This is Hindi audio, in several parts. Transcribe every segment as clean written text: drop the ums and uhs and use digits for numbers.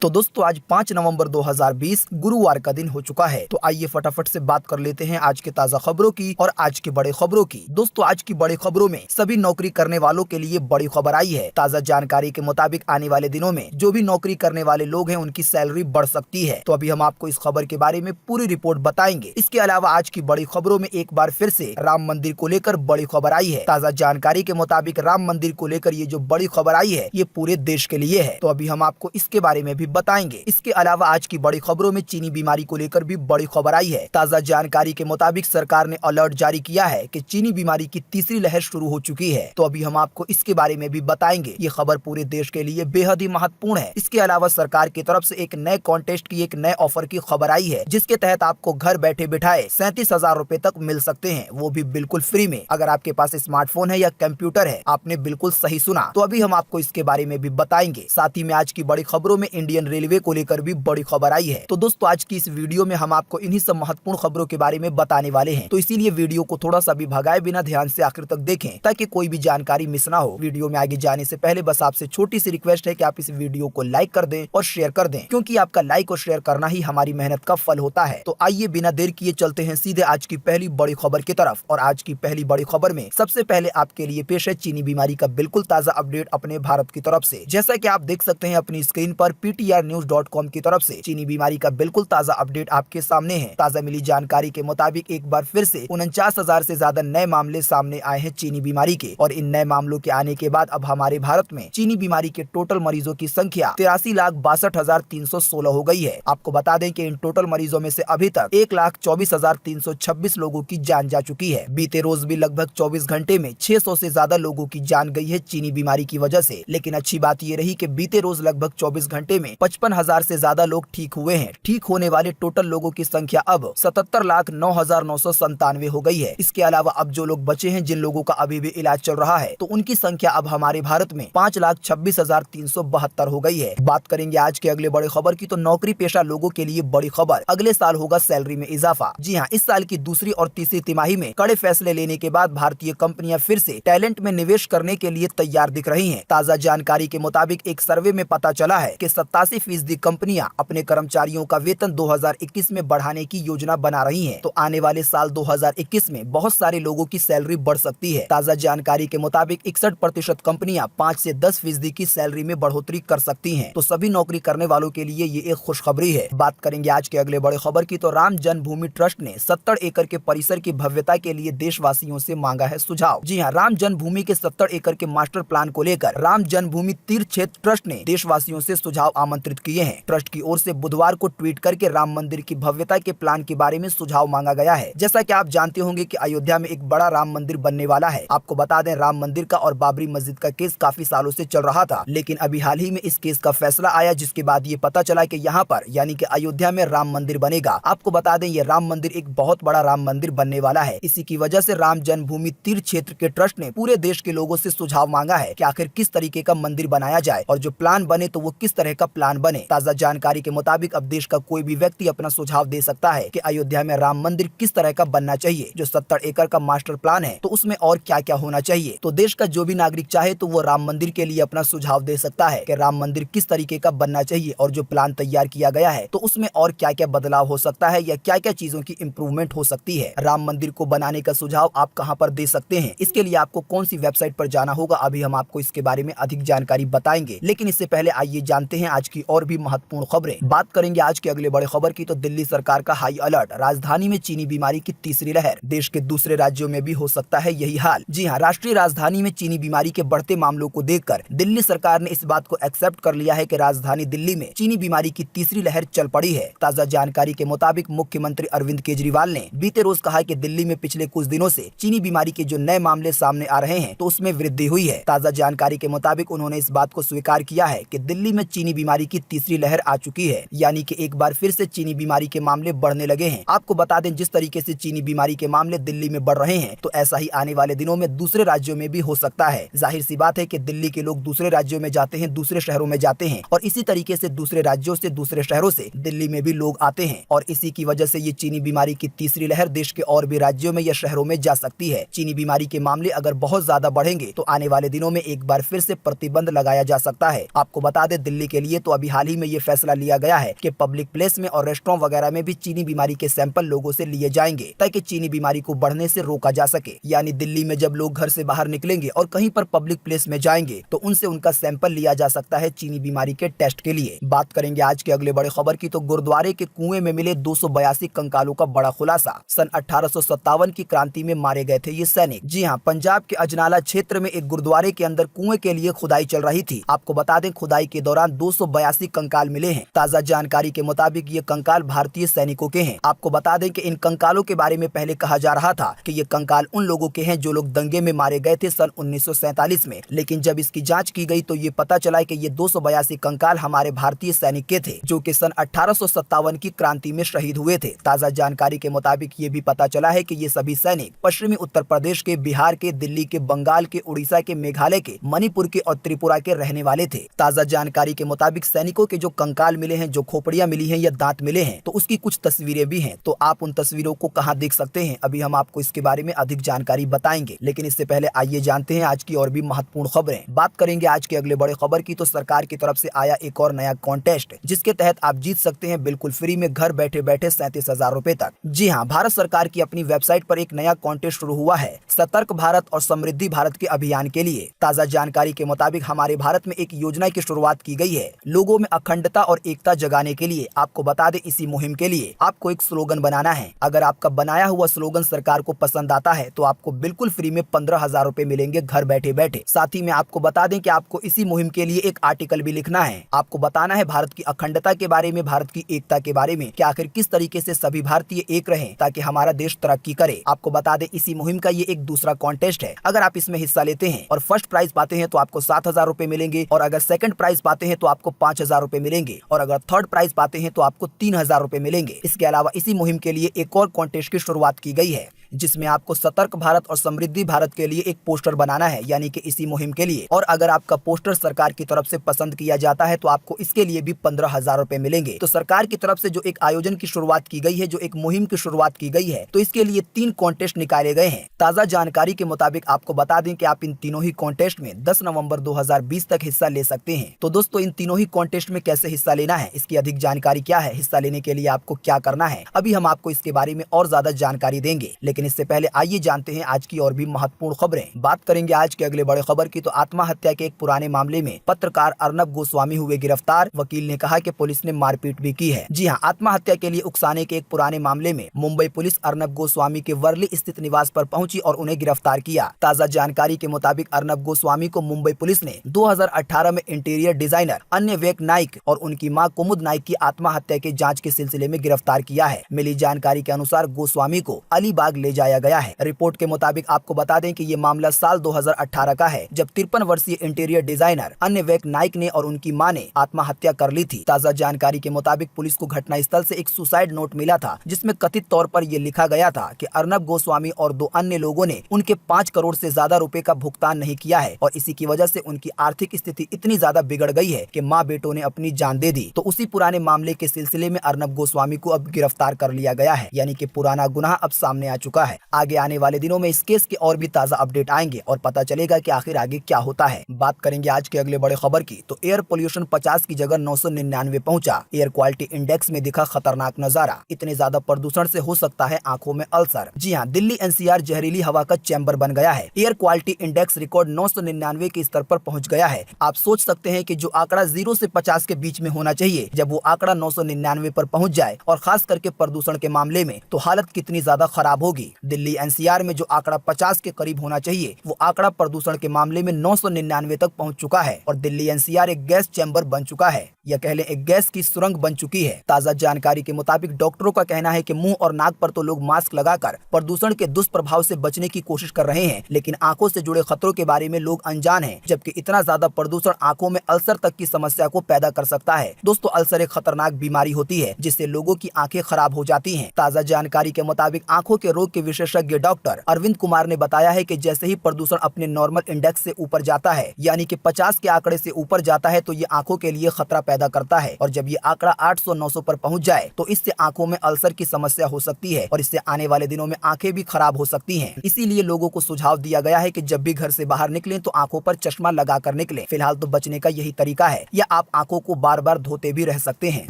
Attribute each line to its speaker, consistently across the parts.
Speaker 1: तो दोस्तों आज 5 नवंबर 2020 गुरुवार का दिन हो चुका है। तो आइए फटाफट से बात कर लेते हैं आज के ताजा खबरों की और आज की बड़ी खबरों की। दोस्तों आज की बड़ी खबरों में सभी नौकरी करने वालों के लिए बड़ी खबर आई है। ताजा जानकारी के मुताबिक आने वाले दिनों में जो भी नौकरी करने वाले लोग हैं उनकी सैलरी बढ़ सकती है। तो अभी हम आपको इस खबर के बारे में पूरी रिपोर्ट बताएंगे। इसके अलावा आज की बड़ी खबरों में एक बार फिर से राम मंदिर को लेकर बड़ी खबर आई है। ताजा जानकारी के मुताबिक राम मंदिर को लेकर ये जो बड़ी खबर आई है ये पूरे देश के लिए है। तो अभी हम आपको इसके बारे में भी बताएंगे। इसके अलावा आज की बड़ी खबरों में चीनी बीमारी को लेकर भी बड़ी खबर आई है। ताजा जानकारी के मुताबिक सरकार ने अलर्ट जारी किया है कि चीनी बीमारी की तीसरी लहर शुरू हो चुकी है। तो अभी हम आपको इसके बारे में भी बताएंगे। ये खबर पूरे देश के लिए बेहद ही महत्वपूर्ण है। इसके अलावा सरकार की तरफ से एक नए कॉन्टेस्ट की एक नए ऑफर की खबर आई है, जिसके तहत आपको घर बैठे बिठाए 37,000 रूपए तक मिल सकते हैं, वो भी बिल्कुल फ्री में। अगर आपके पास स्मार्टफोन है या कंप्यूटर है, आपने बिल्कुल सही सुना। तो अभी हम आपको इसके बारे में भी बताएंगे। साथ ही में आज की बड़ी खबरों में इंडियन रेलवे को लेकर भी बड़ी खबर आई है। तो दोस्तों आज की इस वीडियो में हम आपको इन्हीं सब महत्वपूर्ण खबरों के बारे में बताने वाले हैं। तो इसीलिए वीडियो को थोड़ा सा भी भगाए बिना ध्यान से आखिर तक देखें, ताकि कोई भी जानकारी मिस ना हो। वीडियो में आगे जाने से पहले बस आपसे छोटी सी रिक्वेस्ट है कि आप इस वीडियो को लाइक कर दें और शेयर कर दें, क्योंकि आपका लाइक और शेयर करना ही हमारी मेहनत का फल होता है। तो आइए बिना देर किए चलते हैं सीधे आज की पहली बड़ी खबर की तरफ। और आज की पहली बड़ी खबर में सबसे पहले आपके लिए पेश है चीनी बीमारी का बिल्कुल ताजा अपडेट अपने भारत की तरफ से। जैसा कि आप देख सकते हैं अपनी स्क्रीन पर PTRnews.com की तरफ से चीनी बीमारी का बिल्कुल ताजा अपडेट आपके सामने है। ताजा मिली जानकारी के मुताबिक एक बार फिर से 49,000 से ज्यादा नए मामले सामने आए हैं चीनी बीमारी के। और इन नए मामलों के आने के बाद अब हमारे भारत में चीनी बीमारी के टोटल मरीजों की संख्या 83,62,316 हो गई है। आपको बता दें कि इन टोटल मरीजों में से अभी तक 1,24,326 लोगों की जान जा चुकी है। बीते रोज भी लगभग 24 घंटे में 600 से ज्यादा लोगों की जान गई है चीनी बीमारी की वजह से। लेकिन अच्छी बात ये रही कि बीते रोज लगभग 24 घंटे में 55,000 से ज्यादा लोग ठीक हुए हैं। ठीक होने वाले टोटल लोगों की संख्या अब 77,09,997 हो गई है। इसके अलावा अब जो लोग बचे हैं, जिन लोगों का अभी भी इलाज चल रहा है, तो उनकी संख्या अब हमारे भारत में 5,26,372 हो गई है। बात करेंगे आज के अगले बड़े खबर की, तो नौकरी पेशा लोगों के लिए बड़ी खबर, अगले साल होगा सैलरी में इजाफा। जी हाँ, इस साल की दूसरी और तीसरी तिमाही में कड़े फैसले लेने के बाद भारतीय कंपनियां फिर से टैलेंट में निवेश करने के लिए तैयार दिख रही हैं। ताजा जानकारी के मुताबिक एक सर्वे में पता चला है कि 87% कंपनियां अपने कर्मचारियों का वेतन 2021 में बढ़ाने की योजना बना रही हैं। तो आने वाले साल 2021 में बहुत सारे लोगों की सैलरी बढ़ सकती है। ताजा जानकारी के मुताबिक 61% कंपनियां 5 से 10% की सैलरी में बढ़ोतरी कर सकती हैं। तो सभी नौकरी करने वालों के लिए ये एक खुशखबरी है। बात करेंगे आज के अगले बड़े खबर की, तो राम जन्मभूमि ट्रस्ट ने 70 एकड़ के परिसर की भव्यता के लिए देशवासियों से मांगा है सुझाव। जी हाँ, राम जन्मभूमि के 70 एकड़ के मास्टर प्लान को लेकर राम जन्मभूमि तीर्थ क्षेत्र ट्रस्ट ने देशवासियों से सुझाव आमंत्रित किए हैं। ट्रस्ट की ओर से बुधवार को ट्वीट करके राम मंदिर की भव्यता के प्लान के बारे में सुझाव मांगा गया है। जैसा कि आप जानते होंगे कि अयोध्या में एक बड़ा राम मंदिर बनने वाला है। आपको बता दें, राम मंदिर का और बाबरी मस्जिद का केस काफी सालों से चल रहा था, लेकिन अभी हाल ही में इस केस का फैसला आया, जिसके बाद ये पता चला कि यहाँ पर यानी कि अयोध्या में राम मंदिर बनेगा। आपको बता दें, ये राम मंदिर एक बहुत बड़ा राम मंदिर बनने वाला है। इसी की वजह से राम जन्मभूमि तीर्थ क्षेत्र के ट्रस्ट ने पूरे देश के लोगों से सुझाव मांगा है कि आखिर किस तरीके का मंदिर बनाया जाए, और जो प्लान बने तो वो किस तरह का प्लान बने। ताजा जानकारी के मुताबिक अब देश का कोई भी व्यक्ति अपना सुझाव दे सकता है कि अयोध्या में राम मंदिर किस तरह का बनना चाहिए। जो 70 एकड़ का मास्टर प्लान है, तो उसमें और क्या क्या होना चाहिए। तो देश का जो भी नागरिक चाहे तो वो राम मंदिर के लिए अपना सुझाव दे सकता है कि राम मंदिर किस तरीके का बनना चाहिए, और जो प्लान तैयार किया गया है तो उसमें और क्या क्या बदलाव हो सकता है या क्या क्या चीजों की इम्प्रूवमेंट हो सकती है। राम मंदिर को बनाने का सुझाव आप कहाँ पर दे सकते हैं, इसके लिए आपको कौन सी वेबसाइट पर जाना होगा, अभी हम आपको इसके बारे में अधिक जानकारी बताएंगे। लेकिन इससे पहले आइए जानते हैं आज की और भी महत्वपूर्ण खबरें। बात करेंगे आज के अगले बड़े खबर की, तो दिल्ली सरकार का हाई अलर्ट, राजधानी में चीनी बीमारी की तीसरी लहर। देश के दूसरे राज्यों में भी हो सकता है यही हाल। जी हाँ, राष्ट्रीय राजधानी में चीनी बीमारी के बढ़ते मामलों को देखकर दिल्ली सरकार ने इस बात को एक्सेप्ट कर लिया है कि राजधानी दिल्ली में चीनी बीमारी की तीसरी लहर चल पड़ी है। ताजा जानकारी के मुताबिक मुख्यमंत्री अरविंद केजरीवाल ने बीते रोज कहा कि दिल्ली में पिछले कुछ दिनों से चीनी बीमारी के जो नए मामले सामने आ रहे हैं, तो उसमें वृद्धि हुई है। ताजा जानकारी के मुताबिक उन्होंने इस बात को स्वीकार किया है कि दिल्ली में चीनी बीमारी की तीसरी लहर आ चुकी है, यानी कि एक बार फिर से चीनी बीमारी के मामले बढ़ने लगे हैं। आपको बता दें, जिस तरीके से चीनी बीमारी के मामले दिल्ली में बढ़ रहे हैं, तो ऐसा ही आने वाले दिनों में दूसरे राज्यों में भी हो सकता है। जाहिर सी बात है कि दिल्ली के लोग दूसरे राज्यों में जाते हैं, दूसरे शहरों में जाते हैं, और इसी तरीके से दूसरे राज्यों से, दूसरे शहरों से दिल्ली में भी लोग आते हैं, और इसी की वजह से ये चीनी बीमारी की तीसरी लहर देश के और भी राज्यों में या शहरों में जा सकती है। चीनी बीमारी के मामले अगर बहुत ज्यादा बढ़ेंगे तो आने वाले दिनों में एक बार फिर से प्रतिबंध लगाया जा सकता है। आपको बता दें, दिल्ली के लिए तो अभी हाल ही में ये फैसला लिया गया है कि पब्लिक प्लेस में और रेस्टोरेंट वगैरह में भी चीनी बीमारी के सैंपल लोगों से लिए जाएंगे ताकि चीनी बीमारी को बढ़ने से रोका जा सके। यानी दिल्ली में जब लोग घर से बाहर निकलेंगे और कहीं पर पब्लिक प्लेस में जाएंगे तो उनसे उनका सैंपल लिया जा सकता है चीनी बीमारी के टेस्ट के लिए। बात करेंगे आज के अगले बड़े खबर की तो गुरुद्वारे के कुएं में मिले 282 कंकालों का बड़ा खुलासा। सन 1857 की क्रांति में मारे गए थे ये सैनिक। जी हाँ, पंजाब के अजनाला क्षेत्र में एक गुरुद्वारे के अंदर कुएं के लिए खुदाई चल रही थी। आपको बता दें खुदाई के दौरान 282 कंकाल मिले हैं। ताजा जानकारी के मुताबिक ये कंकाल भारतीय सैनिकों के हैं। आपको बता दें कि इन कंकालों के बारे में पहले कहा जा रहा था कि ये कंकाल उन लोगों के हैं जो लोग दंगे में मारे गए थे सन 1947 में, लेकिन जब इसकी जांच की गई तो ये पता चला कि ये 282 कंकाल हमारे भारतीय सैनिक के थे जो कि सन 1857 की क्रांति में शहीद हुए थे। ताजा जानकारी के मुताबिक ये भी पता चला है कि ये सभी सैनिक पश्चिमी उत्तर प्रदेश के, बिहार के, दिल्ली के, बंगाल के, उड़ीसा के, मेघालय के, मणिपुर के और त्रिपुरा के रहने वाले थे। ताजा जानकारी के मुताबिक सैनिकों के जो कंकाल मिले हैं, जो खोपड़ियां मिली हैं या दांत मिले हैं, तो उसकी कुछ तस्वीरें भी हैं। तो आप उन तस्वीरों को कहां देख सकते हैं, अभी हम आपको इसके बारे में अधिक जानकारी बताएंगे। लेकिन इससे पहले आइए जानते हैं आज की और भी महत्वपूर्ण खबरें। बात करेंगे आज के अगले बड़े खबर की तो सरकार की तरफ से आया एक और नया कॉन्टेस्ट, जिसके तहत आप जीत सकते हैं बिल्कुल फ्री में घर बैठे बैठे 37,000 रुपए तक। जी हाँ, भारत सरकार की अपनी वेबसाइट पर एक नया कॉन्टेस्ट शुरू हुआ है सतर्क भारत और समृद्धि भारत के अभियान के लिए। ताजा जानकारी के मुताबिक हमारे भारत में एक योजना की शुरुआत की गई है लोगों में अखंडता और एकता जगाने के लिए। आपको बता दें इसी मुहिम के लिए आपको एक स्लोगन बनाना है। अगर आपका बनाया हुआ स्लोगन सरकार को पसंद आता है तो आपको बिल्कुल फ्री में 15,000 रुपए मिलेंगे घर बैठे बैठे। साथ ही में आपको बता दें कि आपको इसी मुहिम के लिए एक आर्टिकल भी लिखना है। आपको बताना है भारत की अखंडता के बारे में, भारत की एकता के बारे में कि आखिर किस तरीके से सभी भारतीय एक रहें ताकि हमारा देश तरक्की करे। आपको बता दें इसी मुहिम का ये एक दूसरा कॉन्टेस्ट है। अगर आप इसमें हिस्सा लेते हैं और फर्स्ट प्राइज पाते हैं तो आपको 7,000 रुपए मिलेंगे, और अगर सेकंड प्राइज पाते हैं तो आपको 5,000 रुपए मिलेंगे, और अगर थर्ड प्राइज पाते हैं तो आपको 3,000 रुपए मिलेंगे। इसके अलावा इसी मुहिम के लिए एक और कॉन्टेस्ट की शुरुआत की गई है जिसमें आपको सतर्क भारत और समृद्धि भारत के लिए एक पोस्टर बनाना है, यानी कि इसी मुहिम के लिए। और अगर आपका पोस्टर सरकार की तरफ से पसंद किया जाता है तो आपको इसके लिए भी 15,000 रुपए मिलेंगे। तो सरकार की तरफ से जो एक आयोजन की शुरुआत की गई है, जो एक मुहिम की शुरुआत की गई है, तो इसके लिए 3 कॉन्टेस्ट निकाले गए हैं। ताजा जानकारी के मुताबिक आपको बता दें कि आप इन तीनों ही कॉन्टेस्ट में 10 नवंबर 2020 तक हिस्सा ले सकते हैं। तो दोस्तों इन तीनों ही कॉन्टेस्ट में कैसे हिस्सा लेना है, इसकी अधिक जानकारी क्या है, हिस्सा लेने के लिए आपको क्या करना है, अभी हम आपको इसके बारे में और ज्यादा जानकारी देंगे। लेकिन इससे पहले आइए जानते हैं आज की और भी महत्वपूर्ण खबरें। बात करेंगे आज के अगले बड़े खबर की तो आत्महत्या के एक पुराने मामले में पत्रकार अर्नब गोस्वामी हुए गिरफ्तार। वकील ने कहा कि पुलिस ने मारपीट भी की है। जी हां, आत्महत्या के लिए उकसाने के एक पुराने मामले में मुंबई पुलिस अर्नब गोस्वामी के वर्ली स्थित निवास पर पहुंची और उन्हें गिरफ्तार किया। ताजा जानकारी के मुताबिक अर्नब गोस्वामी को मुंबई पुलिस ने 2018 में इंटीरियर डिजाइनर अन्यवेक नाइक और उनकी मां कुमुद नाइक की आत्महत्या के जांच के सिलसिले में गिरफ्तार किया है। मिली जानकारी के अनुसार गोस्वामी को अलीबाग ले जाया गया है। रिपोर्ट के मुताबिक आपको बता दें कि ये मामला साल 2018 का है जब 53 वर्षीय इंटीरियर डिजाइनर अन्यवेक नाइक ने और उनकी मां ने आत्महत्या कर ली थी। ताजा जानकारी के मुताबिक पुलिस को घटनास्थल से एक सुसाइड नोट मिला था जिसमें कथित तौर पर यह लिखा गया था कि अर्नब गोस्वामी और 2 अन्य लोगों ने उनके 5 करोड़ से ज्यादा रुपए का भुगतान नहीं किया है और इसी की वजह से उनकी आर्थिक स्थिति इतनी ज्यादा बिगड़ गई है कि माँ बेटों ने अपनी जान दे दी। तो उसी पुराने मामले के सिलसिले में अर्नब गोस्वामी को अब गिरफ्तार कर लिया गया है, यानी कि पुराना गुनाह अब सामने आ चुका है। आगे आने वाले दिनों में इस केस के और भी ताजा अपडेट आएंगे और पता चलेगा कि आखिर आगे क्या होता है। बात करेंगे आज के अगले बड़े खबर की तो एयर पोल्यूशन 50 की जगह 999 पहुंचा। एयर क्वालिटी इंडेक्स में दिखा खतरनाक नजारा। इतने ज्यादा प्रदूषण से हो सकता है आंखों में अल्सर। जी हाँ, दिल्ली एनसीआर जहरीली हवा का चैम्बर बन गया है। एयर क्वालिटी इंडेक्स रिकॉर्ड 999 के स्तर पर पहुंच गया है। आप सोच सकते हैं कि जो आंकड़ा 0 से 50 के बीच में होना चाहिए, जब वो आंकड़ा 999 पर पहुंच जाए और खास करके प्रदूषण के मामले में, तो हालत कितनी ज्यादा खराब होगी। दिल्ली एनसीआर में जो आंकड़ा 50 के करीब होना चाहिए, वो आंकड़ा प्रदूषण के मामले में 999 तक पहुंच चुका है और दिल्ली एनसीआर एक गैस चैम्बर बन चुका है, या कह लें एक गैस की सुरंग बन चुकी है। ताजा जानकारी के मुताबिक डॉक्टरों का कहना है कि मुंह और नाक पर तो लोग मास्क लगाकर प्रदूषण के दुष्प्रभाव से बचने की कोशिश कर रहे हैं, लेकिन आंखों से जुड़े खतरों के बारे में लोग अनजान हैं, जबकि इतना ज्यादा प्रदूषण आंखों में अल्सर तक की समस्या को पैदा कर सकता है। दोस्तों, अल्सर एक खतरनाक बीमारी होती है जिससे लोगों की आंखें खराब हो जाती हैं। ताजा जानकारी के मुताबिक आंखों के रोग के विशेषज्ञ डॉक्टर अरविंद कुमार ने बताया है कि जैसे ही प्रदूषण अपने नॉर्मल इंडेक्स से ऊपर जाता है, यानी कि 50 के आंकड़े से ऊपर जाता है, तो ये आंखों के लिए खतरा पैदा करता है। और जब ये आंकड़ा 800-900 पर पहुंच जाए तो इससे आंखों में अल्सर की समस्या हो सकती है और इससे आने वाले दिनों में आंखें भी खराब हो सकती हैं। इसीलिए लोगों को सुझाव दिया गया है कि जब भी घर से बाहर निकलें तो आंखों पर चश्मा लगाकर निकलें। फिलहाल तो बचने का यही तरीका है, या आप आंखों को बार बार धोते भी रह सकते हैं।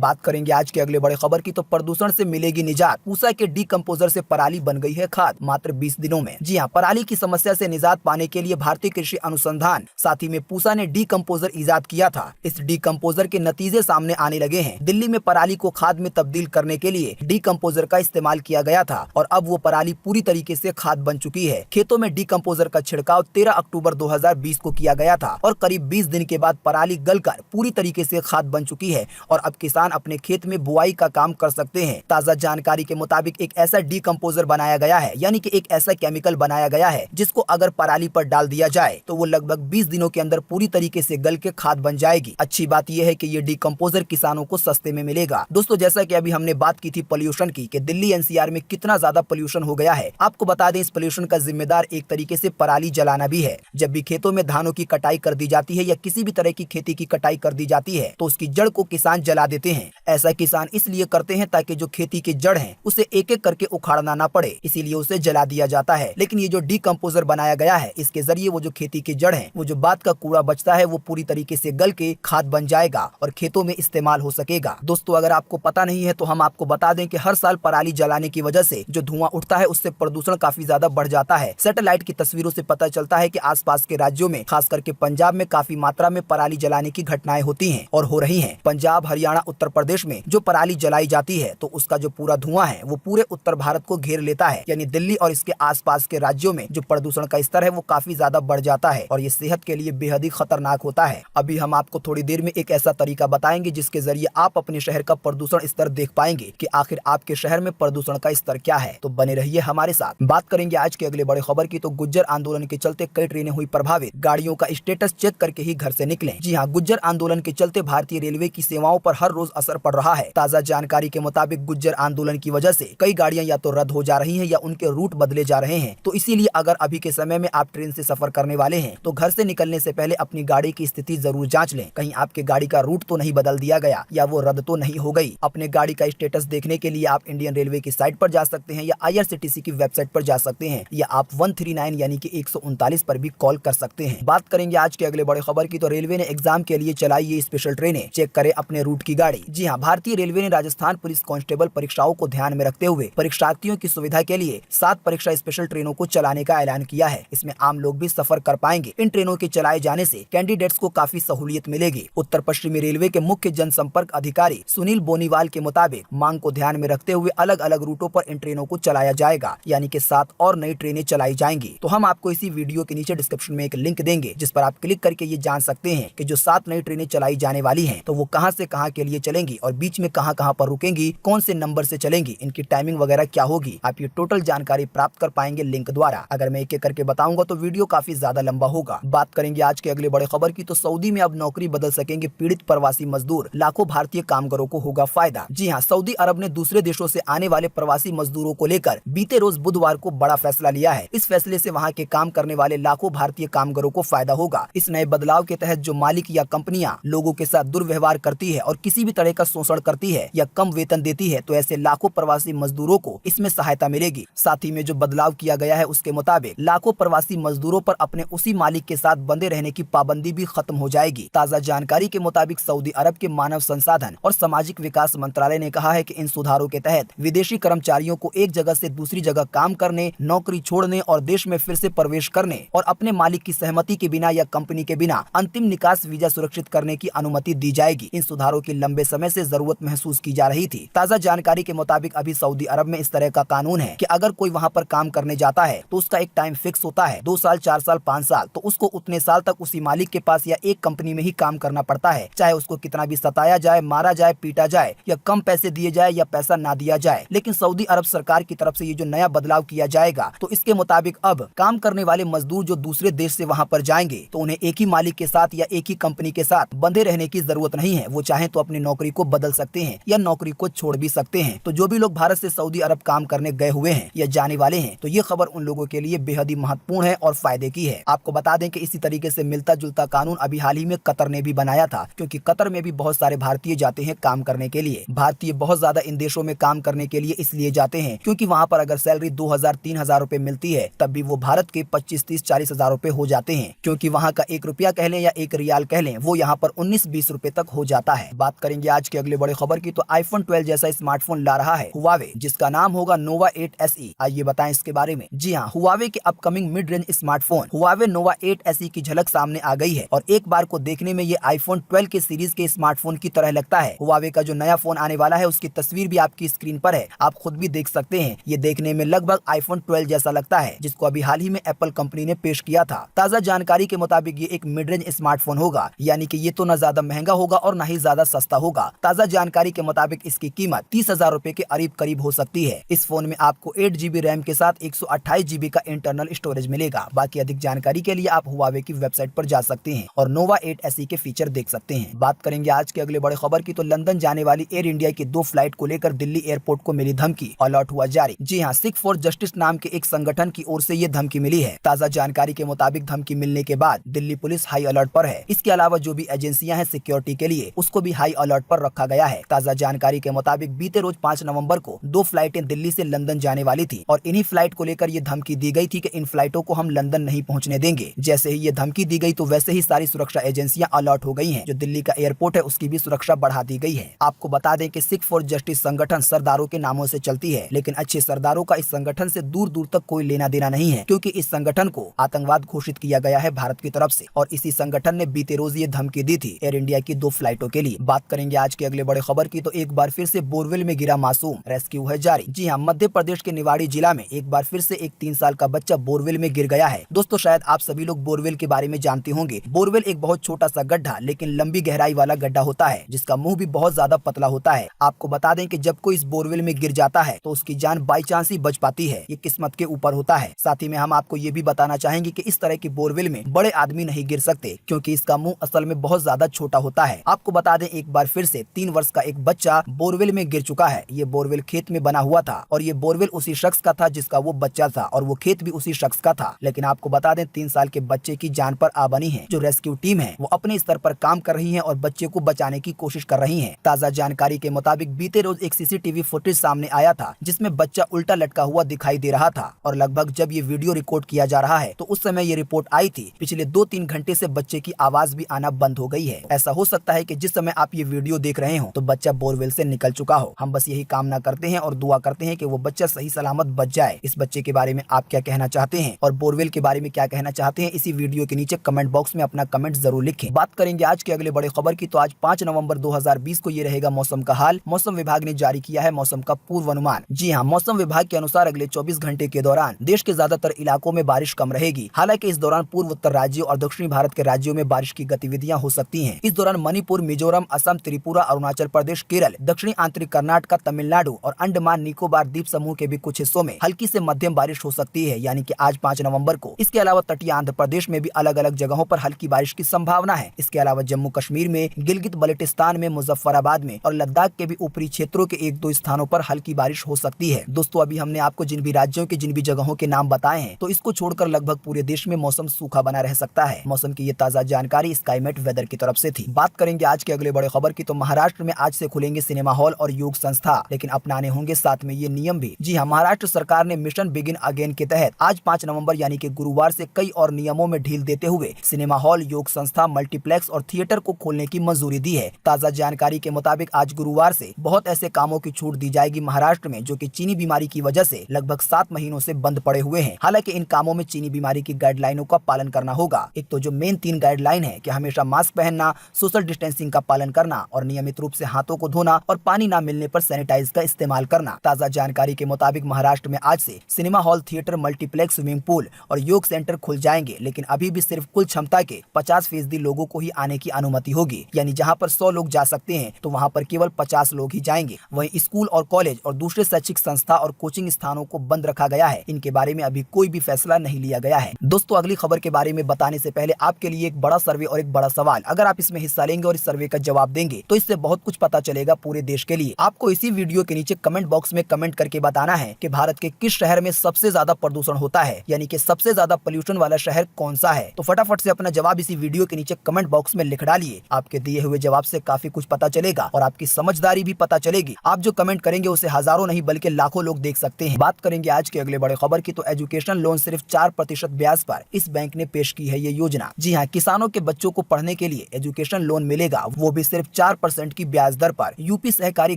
Speaker 1: बात करेंगे आज के अगले बड़े खबर की, तो प्रदूषण से मिलेगी निजात। पूसा के डीकंपोजर से पराली बन गई है खाद, मात्र 20 दिनों में। जी हाँ, पराली की समस्या से निजात पाने के लिए भारतीय कृषि अनुसंधान साथ ही में पूसा ने डीकंपोजर ईजाद किया था। इस डीकंपोजर के नतीजे सामने आने लगे हैं। दिल्ली में पराली को खाद में तब्दील करने के लिए डीकंपोजर का इस्तेमाल किया गया था और अब वो पराली पूरी तरीके से खाद बन चुकी है। खेतों में डीकंपोजर का छिड़काव 13 अक्टूबर 2020 को किया गया था और करीब 20 दिन के बाद पराली गलकर पूरी तरीके से खाद बन चुकी है और अब किसान अपने खेत में बुआई का काम कर सकते हैं। ताजा जानकारी के मुताबिक एक ऐसा डीकंपोजर बनाया गया है, यानी कि एक ऐसा केमिकल बनाया गया है जिसको अगर पराली पर डाल दिया जाए तो वो लगभग 20 दिनों के अंदर पूरी तरीके से गल के खाद बन जाएगी। अच्छी बात यह है कि ये डीकंपोजर किसानों को सस्ते में मिलेगा। दोस्तों, जैसा कि अभी हमने बात की थी पोल्यूशन की कि दिल्ली एनसीआर में कितना ज्यादा पोल्यूशन हो गया है, आपको बता दें इस पोल्यूशन का जिम्मेदार एक तरीके से पराली जलाना भी है। जब भी खेतों में धानों की कटाई कर दी जाती है या किसी भी तरह की खेती की कटाई कर दी जाती है तो उसकी जड़ को किसान जला देते हैं। ऐसा किसान इसलिए करते हैं ताकि जो खेती की जड़ है उसे एक एक करके उखाड़ना ना पड़े, इसीलिए उसे जला दिया जाता है। लेकिन ये जो डीकंपोजर बनाया गया है, इसके जरिए वो जो खेती की जड़ है, वो जो बाद का कूड़ा बचता है, वो पूरी तरीके से गल के खाद बन जाएगा और खेतों में इस्तेमाल हो सकेगा। दोस्तों, अगर आपको पता नहीं है तो हम आपको बता दें कि हर साल पराली जलाने की वजह से जो धुआं उठता है उससे प्रदूषण काफी ज्यादा बढ़ जाता है। सैटेलाइट की तस्वीरों से पता चलता है कि आसपास के राज्यों में, खास करके पंजाब में काफी मात्रा में पराली जलाने की घटनाएं होती हैं और हो रही हैं। पंजाब, हरियाणा, उत्तर प्रदेश में जो पराली जलाई जाती है तो उसका जो पूरा धुआं है वो पूरे उत्तर भारत को घेर लेता है, यानी दिल्ली और इसके आसपास के राज्यों में जो प्रदूषण का स्तर है वो काफी ज्यादा बढ़ जाता है और ये सेहत के लिए बेहद ही खतरनाक होता है। अभी हम आपको थोड़ी देर में एक ऐसा तरीका बताएंगे जिसके जरिए आप अपने शहर का प्रदूषण स्तर देख पाएंगे कि आखिर आपके शहर में प्रदूषण का स्तर क्या है। तो बने रहिए हमारे साथ। बात करेंगे आज के अगले बड़े खबर की, तो गुज्जर आंदोलन के चलते कई ट्रेनें हुई प्रभावित, गाड़ियों का स्टेटस चेक करके ही घर से निकलें। जी हाँ, गुज्जर आंदोलन के चलते भारतीय रेलवे की सेवाओं पर हर रोज असर पड़ रहा है। ताजा जानकारी के मुताबिक गुज्जर आंदोलन की वजह से कई गाड़ियां या तो रद्द हो जा रही हैं या उनके रूट बदले जा रहे हैं। तो इसीलिए अगर अभी के समय में आप ट्रेन से सफर करने वाले हैं तो घर से निकलने से पहले अपनी गाड़ी की स्थिति जरूर जांच लें, कहीं आपके गाड़ी का रूट तो नहीं बदल दिया गया या वो रद्द तो नहीं हो गई। अपने गाड़ी का स्टेटस देखने के लिए आप इंडियन रेलवे की साइट पर जा सकते हैं या IRCTC की वेबसाइट पर जा सकते हैं या आप 139 यानी कि 139 पर भी कॉल कर सकते हैं। बात करेंगे आज के अगले बड़े खबर की, तो रेलवे ने एग्जाम के लिए चलाई ये स्पेशल ट्रेनें, चेक करें अपने रूट की गाड़ी। जी हाँ, भारतीय रेलवे ने राजस्थान पुलिस कांस्टेबल परीक्षाओं को ध्यान में रखते हुए परीक्षार्थियों की सुविधा के लिए 7 परीक्षा स्पेशल ट्रेनों को चलाने का ऐलान किया है। इसमें आम लोग भी सफर कर पाएंगे। इन ट्रेनों के चलाए जाने से कैंडिडेट्स को काफी सहूलियत मिलेगी। उत्तर पश्चिमी रेलवे के मुख्य जनसंपर्क अधिकारी सुनील बोनीवाल के मुताबिक मांग को ध्यान में रखते हुए अलग अलग रूटों पर इन ट्रेनों को चलाया जाएगा, यानी कि 7 और नई ट्रेनें चलाई जाएंगी। तो हम आपको इसी वीडियो के नीचे डिस्क्रिप्शन में एक लिंक देंगे जिस पर आप क्लिक करके ये जान सकते हैं कि जो 7 नई ट्रेनें चलाई जाने वाली हैं तो वो कहां से कहां के लिए चलेंगी और बीच में कहां कहां पर रुकेंगी, कौन से नंबर से चलेंगी, इनकी टाइमिंग वगैरह क्या होगी। आप ये टोटल जानकारी प्राप्त कर पाएंगे लिंक द्वारा। अगर मैं एक एक करके बताऊंगा तो वीडियो काफी ज्यादा लंबा होगा। बात करेंगे आज के अगले बड़े खबर की, तो सऊदी में अब नौकरी बदल सकेंगे पीड़ित प्रवासी मजदूर, लाखों भारतीय कामगारों को होगा फायदा। जी हाँ, सऊदी अरब ने दूसरे देशों से आने वाले प्रवासी मजदूरों को लेकर बीते रोज बुधवार को बड़ा फैसला लिया है। इस फैसले से वहाँ के काम करने वाले लाखों भारतीय कामगारों को फायदा होगा। इस नए बदलाव के तहत जो मालिक या कंपनियां लोगों के साथ दुर्व्यवहार करती है और किसी भी तरह का शोषण करती है या कम वेतन देती है तो ऐसे लाखों प्रवासी मजदूरों को इसमें सहायता मिलेगी। साथ ही में जो बदलाव किया गया है उसके मुताबिक लाखों प्रवासी मजदूरों पर अपने उसी मालिक के साथ बंधे रहने की पाबंदी भी खत्म हो जाएगी। ताजा जानकारी के मुताबिक सऊदी अरब के मानव संसाधन और सामाजिक विकास मंत्रालय ने कहा है कि इन सुधारों के तहत विदेशी कर्मचारियों को एक जगह से दूसरी जगह काम करने, नौकरी छोड़ने और देश में फिर से प्रवेश करने और अपने मालिक की सहमति के बिना या कंपनी के बिना अंतिम निकास वीजा सुरक्षित करने की अनुमति दी जाएगी। इन सुधारों की लंबे समय से जरूरत महसूस की जा रही थी। ताजा जानकारी के मुताबिक अभी सऊदी अरब में इस तरह का कानून है कि अगर कोई वहाँ पर काम करने जाता है तो उसका एक टाइम फिक्स होता है, 2 साल, 4 साल, 5 साल, तो उसको उतने साल तक उसी मालिक के पास या एक कंपनी में ही काम करना पड़ता है, चाहे उसको कितना भी सताया जाए, मारा जाए, पीटा जाए या कम पैसे दिए जाए या पैसा ना दिया जाए। लेकिन सऊदी अरब सरकार की तरफ से ये जो नया बदलाव किया जाएगा तो इसके मुताबिक अब काम करने वाले मजदूर जो दूसरे देश से वहाँ पर जाएंगे तो उन्हें एक ही मालिक के साथ या एक ही कंपनी के साथ बंधे रहने की जरूरत नहीं है। वो चाहे तो अपनी नौकरी को बदल सकते हैं या नौकरी को छोड़ भी सकते हैं। तो जो भी लोग भारत से सऊदी अरब काम करने गए हुए हुए हैं या जाने वाले हैं, तो ये खबर उन लोगों के लिए बेहद ही महत्वपूर्ण है और फायदे की है। आपको बता दें कि इसी तरीके से मिलता जुलता कानून अभी हाल ही में कतर ने भी बनाया था, क्योंकि कतर में भी बहुत सारे भारतीय जाते हैं काम करने के लिए। भारतीय बहुत ज्यादा इन देशों में काम करने के लिए इसलिए जाते हैं क्योंकि वहाँ पर अगर सैलरी 2000-3000 रुपए मिलती है, तब भी वो भारत के 25-30-40 हजार रुपए हो जाते हैं, क्योंकि वहाँ का 1 रुपया कह लें या 1 रियाल कह लें, वो यहाँ पर 19-20 रुपए तक हो जाता है। बात करेंगे आज के अगले बड़े खबर की, तो आईफोन 12 जैसा स्मार्टफोन ला रहा है हुआवे, जिसका नाम होगा नोवा 8 SE। आइए बताएं इसके बारे में। जी हाँ, हुआवे के upcoming mid range smartphone Huawei nova 8 SE की झलक सामने आ गई है और एक बार को देखने में ये आईफोन 12 के सीरीज के स्मार्टफोन की तरह लगता है। हुआवे का जो नया फोन आने वाला है उसकी तस्वीर भी आपकी स्क्रीन पर है, आप खुद भी देख सकते हैं। ये देखने में लगभग आईफोन 12 जैसा लगता है, जिसको अभी हाल ही में एप्पल कंपनी ने पेश किया था। ताजा जानकारी के मुताबिक ये एक मिड रेंज स्मार्टफोन होगा, यानी कि ये तो न ज्यादा महंगा होगा और न ही ज्यादा सस्ता होगा। ताजा जानकारी के मुताबिक इसकी कीमत 30,000 रुपए के करीब हो सकती है। इस फोन में आपको 8GB रैम के साथ 128GB का इंटरनल स्टोरेज मिलेगा। बाकी अधिक जानकारी के लिए आप हुआवे की वेबसाइट पर जा सकते हैं और नोवा 8 SE के फीचर देख सकते हैं। बात करेंगे आज के अगले बड़े खबर की, तो लंदन जाने वाली एयर इंडिया की 2 फ्लाइट को लेकर दिल्ली एयरपोर्ट को मिली धमकी, अलर्ट हुआ जारी। जी हाँ, सिख फॉर जस्टिस नाम के एक संगठन की ओर से ये धमकी मिली है। ताजा जानकारी के मुताबिक धमकी मिलने के बाद दिल्ली पुलिस हाई अलर्ट पर है। इसके अलावा जो भी एजेंसियां हैं सिक्योरिटी के लिए, उसको भी हाई अलर्ट पर रखा गया है। ताजा जानकारी के मुताबिक बीते रोज 5 नवंबर को 2 फ्लाइटें दिल्ली से लंदन जाने वाली थी और इन्हीं फ्लाइट को लेकर ये धमकी दी गई थी कि इन फ्लाइटों को हम लंदन नहीं पहुंचने देंगे। जैसे ही ये धमकी दी गई तो वैसे ही सारी सुरक्षा एजेंसियां अलर्ट हो गई हैं। जो दिल्ली का एयरपोर्ट है उसकी भी सुरक्षा बढ़ा दी गई है। आपको बता दें कि सिख फॉर जस्टिस संगठन सरदारों के नामों से चलती है, लेकिन अच्छे सरदारों का इस संगठन से दूर दूर तक कोई लेना देना नहीं है, क्योंकि इस संगठन को आतंकवाद घोषित किया गया है भारत की तरफ से और इसी संगठन ने बीते रोज ये धमकी दी थी एयर इंडिया की 2 फ्लाइटों के लिए। बात करेंगे आज के अगले बड़े खबर की, तो एक बार फिर से बोरवेल में गिरा मासूम, रेस्क्यू है जारी। जी हाँ, मध्य प्रदेश के निवाड़ी जिला में एक बार फिर से एक 3 साल का बच्चा बोरवेल में गिर गया है। दोस्तों, शायद आप सभी लोग बोरवेल के बारे में जानते होंगे। बोरवेल एक बहुत छोटा सा गड्ढा लेकिन लंबी गहराई वाला गड्ढा होता है, जिसका मुंह भी बहुत ज्यादा पतला होता है। आपको बता दें कि जब कोई इस बोरवेल में गिर जाता है तो उसकी जान बाई चांस ही बच पाती है, ये किस्मत के ऊपर होता है। साथ ही में हम आपको ये भी बताना चाहेंगे कि इस तरह की बोरवेल में बड़े आदमी नहीं गिर सकते, क्योंकि इसका मुंह असल में बहुत ज्यादा छोटा होता है। आपको बता दें एक बार फिर से 3 वर्ष का एक बच्चा बोरवेल में गिर चुका है। ये बोरवेल खेत में बना हुआ था और ये बोरवेल उसी शख्स का था जिसका वो बच्चा था और वो खेत भी उसी शख्स का था। लेकिन आपको बता दें 3 साल के बच्चे की जान पर आ बनी है। जो रेस्क्यू टीम है वो अपने स्तर पर काम कर रही है और बच्चे को बचाने की कोशिश कर रही है। ताजा जानकारी के मुताबिक बीते रोज एक CCTV फुटेज सामने आया था जिसमें बच्चा उल्टा लटका हुआ दिखाई दे रहा था और लगभग जब ये वीडियो रिकॉर्ड किया जा रहा है तो उस समय ये रिपोर्ट आई थी पिछले 2-3 घंटे से बच्चे की आवाज भी आना बंद हो गई है। ऐसा हो सकता है कि जिस समय आप ये वीडियो देख रहे हो तो बच्चा बोरवेल से निकल चुका हो। हम बस यही कामना करते हैं और दुआ करते हैं कि वो बच्चा सही सलामत बच जाए। इस बच्चे के बारे में आप क्या कहना चाहते हैं और बोरवेल के बारे में क्या कहना चाहते हैं, इसी वीडियो के नीचे कमेंट बॉक्स में अपना कमेंट जरूर लिखें। बात करेंगे आज के अगले बड़े खबर की, तो आज 5 नवंबर 2020 को ये रहेगा मौसम का हाल। मौसम विभाग ने जारी किया है मौसम का पूर्वानुमान। जी हाँ, मौसम विभाग के अनुसार अगले 24 घंटे के दौरान देश के ज्यादातर इलाकों में बारिश कम रहेगी। हालांकि इस दौरान पूर्व उत्तर राज्यों और दक्षिणी भारत के राज्यों में बारिश की गतिविधियां हो सकती हैं। इस दौरान मणिपुर, मिजोरम, असम, त्रिपुरा, अरुणाचल प्रदेश, केरल, दक्षिणी आंतरिक कर्नाटक, तमिलनाडु और अंडमान निकोबार द्वीप समूह के भी कुछ हिस्सों में हल्की से मध्यम बारिश हो सकती है, यानी कि आज 5 नवंबर को। इसके अलावा तटीय आंध्र प्रदेश में भी अलग अलग जगहों पर हल्की बारिश की संभावना है। इसके अलावा जम्मू कश्मीर में, गिलगित बल्टिस्तान में, मुजफ्फराबाद में और लद्दाख के भी ऊपरी क्षेत्रों के 1-2 स्थानों पर हल्की बारिश हो सकती है। दोस्तों, अभी हमने आपको जिन भी राज्यों के जिन भी जगहों के नाम बताए हैं, तो इसको छोड़कर लगभग पूरे देश में मौसम सूखा बना रह सकता है। मौसम की ये ताजा जानकारी स्काईमेट वेदर की तरफ से थी। बात करेंगे आज के अगले बड़े खबर की, तो महाराष्ट्र में आज से खुलेंगे सिनेमा हॉल और योग संस्था, लेकिन अपनाने होंगे साथ में ये नियम भी। जी हाँ, महाराष्ट्र सरकार ने मिशन बिगिन अगेन के तहत आज 5 नवंबर यानी कि गुरुवार से कई और नियमों में ढील देते हुए सिनेमा हॉल, योग संस्था, मल्टीप्लेक्स और थिएटर को खोलने की मंजूरी दी है। ताजा जानकारी के मुताबिक आज गुरुवार से बहुत ऐसे कामों की छूट दी जाएगी महाराष्ट्र में जो कि चीनी बीमारी की वजह से लगभग 7 महीनों से बंद पड़े हुए हैं। हालांकि इन कामों में चीनी बीमारी की गाइडलाइनों का पालन करना होगा। एक तो जो मेन 3 गाइडलाइन है कि हमेशा मास्क पहनना, सोशल डिस्टेंसिंग का पालन करना और नियमित रूप से हाथों को धोना और पानी न मिलने पर सैनिटाइज का इस्तेमाल करना। ताजा जानकारी के मुताबिक महाराष्ट्र में आज से cinema hall, theatre, multiplex, swimming pool और योग सेंटर खुल जाएंगे, लेकिन अभी भी सिर्फ कुल क्षमता के 50% लोगों को ही आने की अनुमति होगी। यानी जहां पर 100 लोग जा सकते हैं तो वहां पर केवल 50 लोग ही जाएंगे। वहीं स्कूल और कॉलेज और दूसरे शैक्षिक संस्था और कोचिंग स्थानों को बंद रखा गया है। इनके बारे में अभी कोई भी फैसला नहीं लिया गया है। दोस्तों, अगली खबर के बारे में बताने से पहले आपके लिए एक बड़ा सर्वे और एक बड़ा सवाल। अगर आप इसमें हिस्सा लेंगे और इस सर्वे का जवाब देंगे तो इससे बहुत कुछ पता चलेगा पूरे देश के लिए। आपको इसी वीडियो के नीचे कमेंट बॉक्स में कमेंट करके बताना है कि भारत के किस शहर में सबसे ज्यादा प्रदूषण होता है, यानी कि सबसे ज्यादा पोल्यूशन वाला शहर कौन सा है। तो फटाफट से अपना जवाब इसी वीडियो के नीचे कमेंट बॉक्स में लिख डालिए। आपके दिए हुए जवाब से काफी कुछ पता चलेगा और आपकी समझदारी भी पता चलेगी। आप जो कमेंट करेंगे उसे हजारों नहीं बल्कि लाखों लोग देख सकते हैं। बात करेंगे आज के अगले बड़े खबर की, तो एजुकेशन लोन सिर्फ 4% ब्याज पर इस बैंक ने पेश की है ये योजना। जी हाँ, किसानों के बच्चों को पढ़ने के लिए एजुकेशन लोन मिलेगा, वो भी सिर्फ 4% की ब्याज दर पर। यूपी सहकारी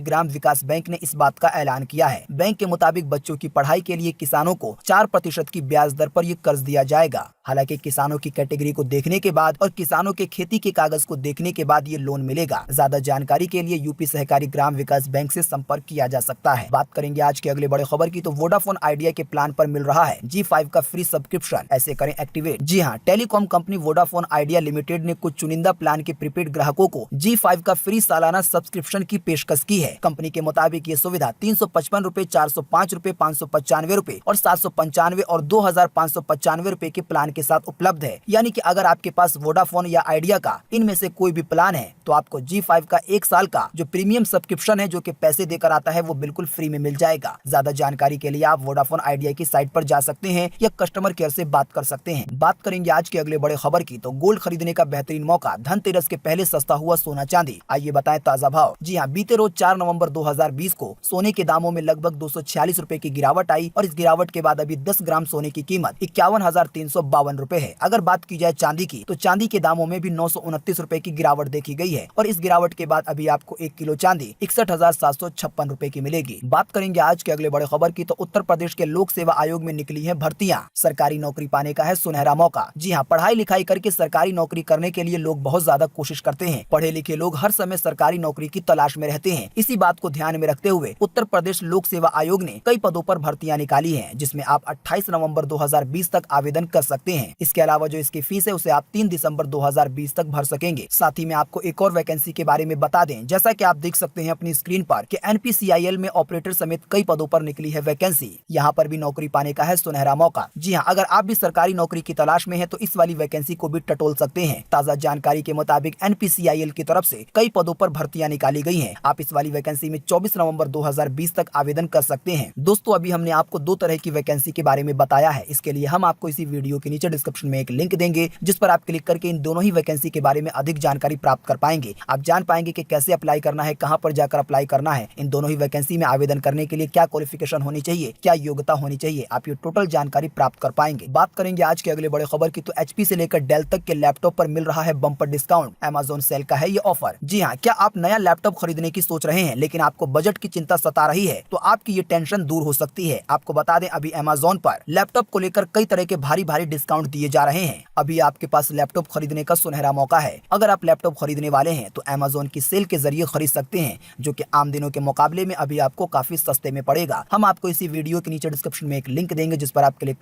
Speaker 1: ग्राम विकास बैंक ने इस बात का ऐलान किया है। बैंक के मुताबिक बच्चों की पढ़ाई के लिए किसानों को 4% की ब्याज दर पर ये कर्ज दिया जाएगा। हालांकि किसानों की कैटेगरी को देखने के बाद और किसानों के खेती के कागज को देखने के बाद ये लोन मिलेगा। ज्यादा जानकारी के लिए यूपी सहकारी ग्राम विकास बैंक से संपर्क किया जा सकता है। बात करेंगे आज के अगले बड़े खबर की, तो वोडाफोन आइडिया के प्लान पर मिल रहा है G5 का फ्री सब्सक्रिप्शन, ऐसे करें एक्टिवेट। जी हाँ, telecom company Vodafone idea limited ने कुछ चुनिंदा प्लान के प्रीपेड ग्राहकों को G5 का फ्री सालाना सब्सक्रिप्शन की पेशकश की है। कंपनी के मुताबिक ये सुविधा 355 रूपए, 405 रूपए, 595 रूपए और 795 और 2595 रूपए के प्लान के साथ उपलब्ध है। यानी कि अगर आपके पास वोडाफोन या आइडिया का इनमें से कोई भी प्लान है तो आपको G5 का 1 साल का जो प्रीमियम सब्सक्रिप्शन है, जो कि पैसे देकर आता है, वो बिल्कुल फ्री में मिल जाएगा। ज्यादा जानकारी के लिए आप वोडाफोन आइडिया की साइट पर जा सकते हैं या कस्टमर केयर से बात कर सकते हैं। बात करेंगे आज के अगले बड़े खबर की, तो गोल्ड खरीदने का बेहतरीन मौका, धनतेरस के पहले सस्ता हुआ सोना चांदी। आइए बताएं ताजा भाव। जी हाँ, बीते रोज 4 नवंबर 2020 को सोने के दामों में लगभग 246 रूपए की गिरावट आई और इस गिरावट के बाद अभी 10 ग्राम सोने की कीमत 51,352 रूपए है। अगर बात की जाए चांदी की, तो चांदी के दामों में भी 929 रूपए की गिरावट देखी गई है और इस गिरावट के बाद अभी आपको 1 किलो चांदी 61,756 रूपए की मिलेगी। बात करेंगे आज के अगले बड़े खबर की, तो उत्तर प्रदेश के लोक सेवा आयोग में निकली है भर्तियां। सरकारी नौकरी पाने का है सुनहरा मौका। जी हाँ, पढ़ाई लिखाई करके सरकारी नौकरी करने के लिए लोग बहुत ज्यादा कोशिश करते हैं। पढ़े लिखे लोग हर समय सरकारी नौकरी की तलाश में रहते हैं। इसी बात को ध्यान में रखते हुए उत्तर प्रदेश लोक सेवा आयोग ने कई पदों पर भर्तियां निकाली हैं, जिसमें आप 28 नवंबर 2020 तक आवेदन कर सकते हैं। इसके अलावा जो इसकी फीस है उसे आप 3 दिसंबर 2020 तक भर सकेंगे। साथ ही में आपको एक और वैकेंसी के बारे में बता दें, जैसा कि आप देख सकते हैं अपनी स्क्रीन पर कि NPCIL में ऑपरेटर समेत कई पदों पर निकली है वैकेंसी। यहाँ पर भी नौकरी पाने का है सुनहरा मौका। जी हाँ, अगर आप भी सरकारी नौकरी की तलाश में हैं तो इस वाली वैकेंसी को भी टटोल सकते हैं। ताजा जानकारी के मुताबिक NPCIL की तरफ से कई पदों पर भर्तियां निकाली गई हैं। आप इस वाली वैकेंसी में 24 नवंबर 2020 तक आवेदन कर सकते हैं। दोस्तों, अभी हमने आपको 2 तरह की वैकेंसी के बारे में बताया है। इसके लिए हम आपको इसी वीडियो के नीचे डिस्क्रिप्शन में एक लिंक देंगे, जिस पर आप क्लिक करके इन दोनों ही वैकेंसी के बारे में अधिक जानकारी प्राप्त कर पाएंगे। आप जान पाएंगे कि कैसे अप्लाई करना है, कहां पर जाकर अप्लाई करना है, इन दोनों ही वैकेंसी में आवेदन करने के लिए क्या क्वालिफिकेशन होनी चाहिए, क्या योग्यता होनी चाहिए। आप ये टोटल जानकारी प्राप्त कर पाएंगे। बात करेंगे आज के अगले बड़े खबर की, तो HP से लेकर डेल तक के लैपटॉप पर मिल रहा है बम्पर डिस्काउंट। Amazon सेल का है ये ऑफर। जी हाँ, क्या आप नया लैपटॉप खरीदने की सोच रहे हैं लेकिन आपको बजट की चिंता सता रही है, तो आपकी ये टेंशन दूर हो सकती है। आपको बता दें, अभी Amazon पर लैपटॉप को लेकर कई तरह के भारी भारी डिस्काउंट दिए जा रहे हैं। अभी आपके पास लैपटॉप खरीदने का सुनहरा मौका है। अगर आप लैपटॉप खरीदने वाले हैं तो Amazon की सेल के जरिए खरीद सकते हैं, जो कि आम दिनों के मुकाबले में अभी आपको काफी सस्ते में पड़ेगा। हम आपको इसी वीडियो के नीचे डिस्क्रिप्शन में एक लिंक देंगे, जिस पर आप क्लिक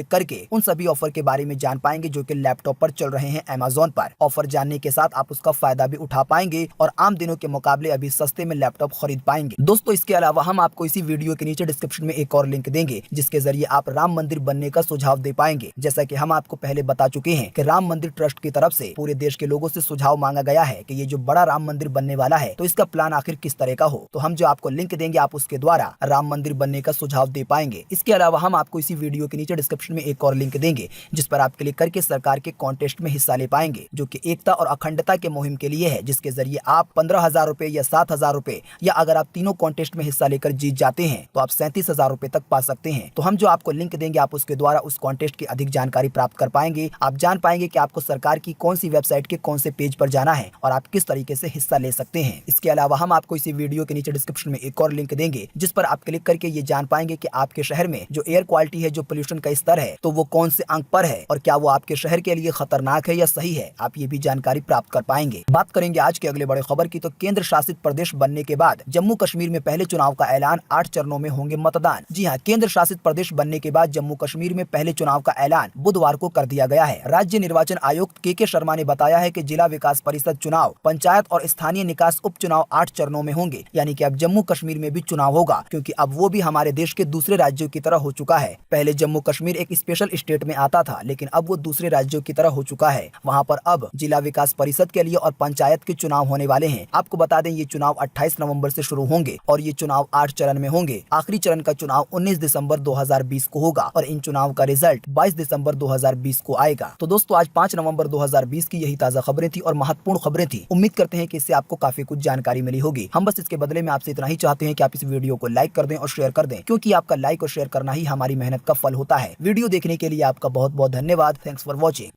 Speaker 1: करके उन सभी ऑफर के बारे में जान पाएंगे जो कि लैपटॉप पर चल रहे हैं Amazon पर। ऑफर जानने के साथ आप उसका फायदा भी उठा पाएंगे और आम दिनों के मुकाबले अभी सस्ते में लैपटॉप खरीद पाएंगे। दोस्तों, इसके अलावा हम आपको इसी वीडियो के नीचे डिस्क्रिप्शन में एक और लिंक देंगे, जिसके जरिए आप राम मंदिर बनने का सुझाव दे पाएंगे। जैसा कि हम आपको पहले बता चुके हैं कि राम मंदिर ट्रस्ट की तरफ से पूरे देश के लोगों से सुझाव मांगा गया है कि ये जो बड़ा राम मंदिर बनने वाला है, तो इसका प्लान आखिर किस तरह का हो। तो हम जो आपको लिंक देंगे, आप उसके द्वारा राम मंदिर बनने का सुझाव दे पाएंगे। इसके अलावा हम आपको इसी वीडियो के नीचे डिस्क्रिप्शन में एक और लिंक देंगे, जिस पर आप क्लिक करके सरकार के कॉन्टेस्ट में हिस्सा ले पाएंगे, जो कि एकता और अखंडता के मुहिम के लिए है, जिसके जरिए आप 15,000 रुपए या 7,000 रुपए, या अगर आप तीनों कॉन्टेस्ट में हिस्सा लेकर जीत जाते हैं तो आप 37,000 रुपए तक पा सकते हैं। तो हम जो आपको लिंक देंगे, आप उसके द्वारा उस कॉन्टेस्ट की अधिक जानकारी प्राप्त कर पाएंगे। आप जान पाएंगे कि आपको सरकार की कौन सी वेबसाइट के कौन से पेज पर जाना है और आप किस तरीके से हिस्सा ले सकते हैं। इसके अलावा हम आपको इसी वीडियो के नीचे डिस्क्रिप्शन में एक और लिंक देंगे, जिस पर आप क्लिक करके ये जान पाएंगे कि आपके शहर में जो एयर क्वालिटी है, जो पोल्यूशन का स्तर है, तो वो कौन से अंक पर है और क्या वो आपके शहर के लिए खतरनाक है या सही है। आप ये भी जानकारी प्राप्त कर पाएंगे। बात करेंगे आज के अगले बड़े खबर की, तो केंद्र शासित प्रदेश बनने के बाद जम्मू कश्मीर में पहले चुनाव का ऐलान, 8 चरणों में होंगे मतदान। जी हाँ, केंद्र शासित प्रदेश बनने के बाद जम्मू कश्मीर में पहले चुनाव का ऐलान बुधवार को कर दिया गया है। राज्य निर्वाचन आयुक्त के शर्मा ने बताया है कि जिला विकास परिषद चुनाव, पंचायत और स्थानीय निकास उपचुनाव 8 चरणों में होंगे। यानी कि अब जम्मू कश्मीर में भी चुनाव होगा, क्योंकि अब वो भी हमारे देश के दूसरे राज्यों की तरह हो चुका है। पहले जम्मू कश्मीर एक स्पेशल स्टेट में आता था, लेकिन अब वो दूसरे राज्यों की तरह हो चुका है। वहाँ पर अब जिला विकास परिषद के लिए और पंचायत के चुनाव होने वाले हैं। आपको बता दें, ये चुनाव 28 28 नवंबर से शुरू होंगे और ये चुनाव 8 चरण में होंगे। आखिरी चरण का चुनाव 19 दिसंबर 2020 को होगा और इन चुनाव का रिजल्ट 22 दिसंबर 2020 को आएगा। तो दोस्तों आज 5 नवंबर 2020 की यही ताजा खबरें थी और महत्वपूर्ण खबरें थी। उम्मीद करते हैं कि इससे आपको काफी कुछ जानकारी मिली होगी। हम बस इसके बदले में आपसे इतना ही चाहते हैं कि आप इस वीडियो को लाइक कर दें और शेयर कर दें, क्योंकि आपका लाइक और शेयर करना ही हमारी मेहनत का फल होता है। वीडियो देखने के लिए आपका बहुत बहुत धन्यवाद। Thanks for watching.